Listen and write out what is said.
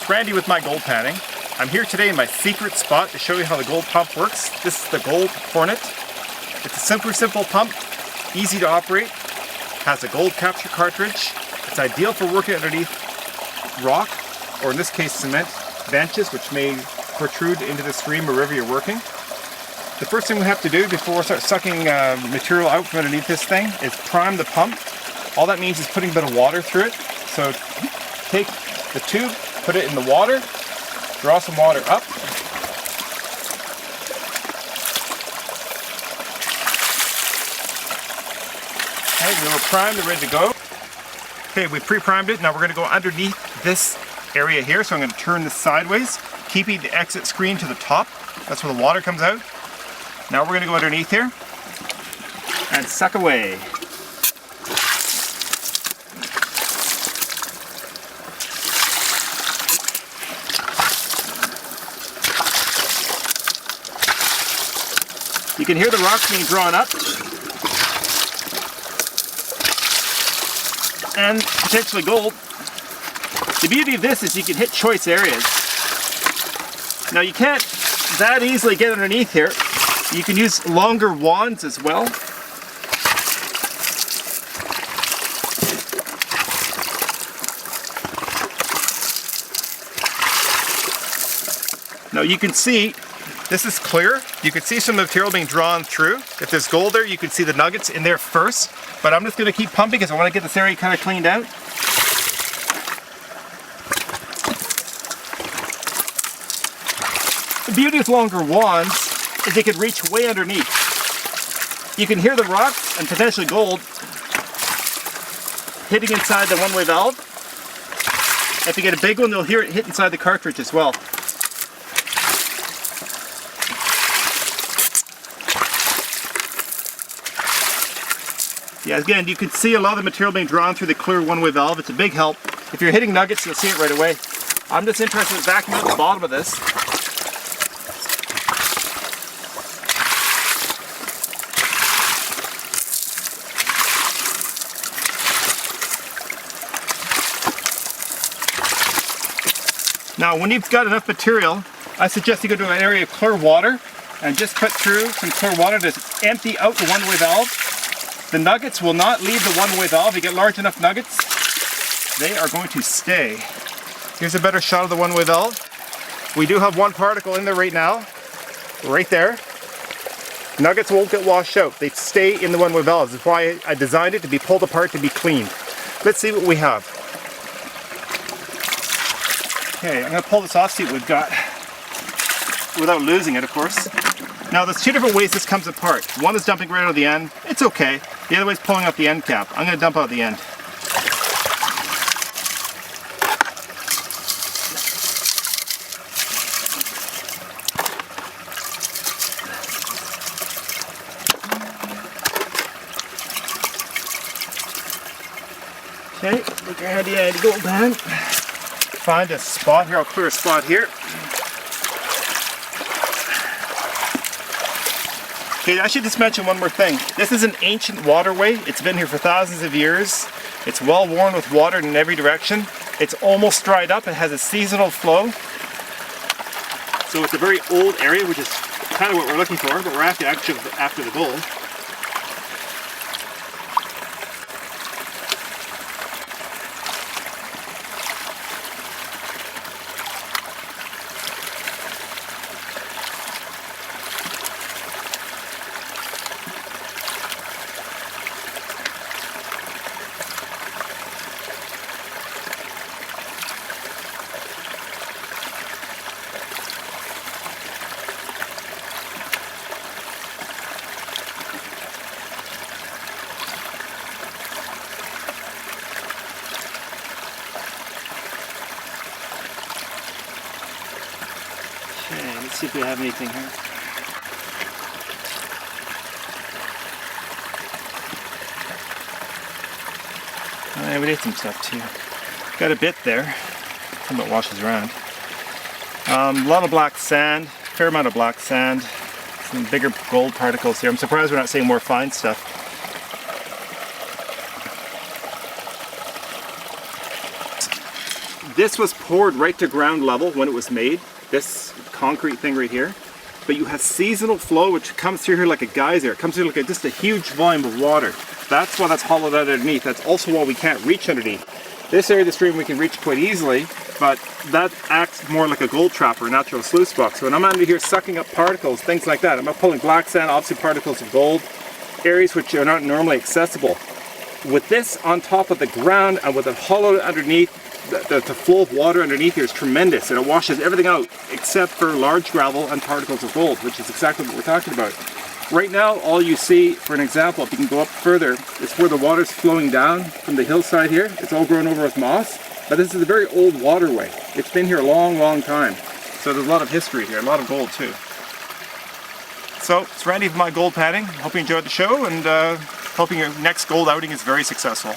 it's Randy with my gold panning. I'm here today in my secret spot to show you how the gold pump works. This is the gold Hornet. It's a super simple pump, easy to operate, has a gold capture cartridge. It's ideal for working underneath rock, or in this case cement, benches which may protrude into the stream or wherever you're working. The first thing we have to do before we start sucking material out from underneath this thing is prime the pump. All that means is putting a bit of water through it. So take the tube, put it in the water, draw some water up. Okay, we're primed and ready to go. Okay, we pre-primed it. Now we're going to go underneath this area here. So I'm going to turn this sideways, keeping the exit screen to the top. That's where the water comes out. Now we're going to go underneath here and suck away. You can hear the rocks being drawn up and potentially gold. The beauty of this is you can hit choice areas. Now you can't that easily get underneath here. You can use longer wands as well. Now you can see this is clear. You can see some material being drawn through. If there's gold there, you can see the nuggets in there first. But I'm just going to keep pumping because I want to get this area kind of cleaned out. The beauty of longer wands is they can reach way underneath. You can hear the rocks and potentially gold hitting inside the one-way valve. If you get a big one, they'll hear it hit inside the cartridge as well. Yeah, again, you can see a lot of the material being drawn through the clear one-way valve. It's a big help. If you're hitting nuggets, you'll see it right away. I'm just interested in vacuuming out the bottom of this. Now, when you've got enough material, I suggest you go to an area of clear water and just put through some clear water to empty out the one-way valve. The nuggets will not leave the one-way valve. If you get large enough nuggets, they are going to stay. Here's a better shot of the one-way valve. We do have one particle in there right now, right there. Nuggets won't get washed out. They stay in the one-way valve. That's why I designed it to be pulled apart to be cleaned. Let's see what we have. Okay, I'm going to pull this off, see what we've got, without losing it, of course. Now, there's two different ways this comes apart. One is dumping right out of the end. It's okay. The other way is pulling out the end cap. I'm going to dump out the end. Okay, look at the end gold pan. Find a spot here. I'll clear a spot here. Okay, I should just mention one more thing. This is an ancient waterway. It's been here for thousands of years. It's well worn with water in every direction. It's almost dried up. It has a seasonal flow. So it's a very old area, which is kind of what we're looking for, but we're actually after the gold. Okay, let's see if we have anything here. Yeah, we did some stuff too. Got a bit there. Some of it washes around. A lot of black sand, fair amount of black sand. Some bigger gold particles here. I'm surprised we're not seeing more fine stuff. This was poured right to ground level when it was made, this concrete thing right here. But you have seasonal flow which comes through here like a geyser. It comes through like just a huge volume of water. That's why that's hollowed out underneath. That's also why we can't reach underneath. This area of the stream we can reach quite easily, but that acts more like a gold trap or a natural sluice box. So when I'm under here sucking up particles, things like that, I'm not pulling black sand, obviously particles of gold, areas which are not normally accessible. With this on top of the ground and with it hollowed underneath, the flow of water underneath here is tremendous, and it washes everything out except for large gravel and particles of gold, which is exactly what we're talking about. Right now, all you see, for an example, if you can go up further, is where the water's flowing down from the hillside here. It's all grown over with moss, but this is a very old waterway. It's been here a long, long time. So there's a lot of history here, a lot of gold too. So, it's Randy from My Gold Panning. Hope you enjoyed the show, and hoping your next gold outing is very successful.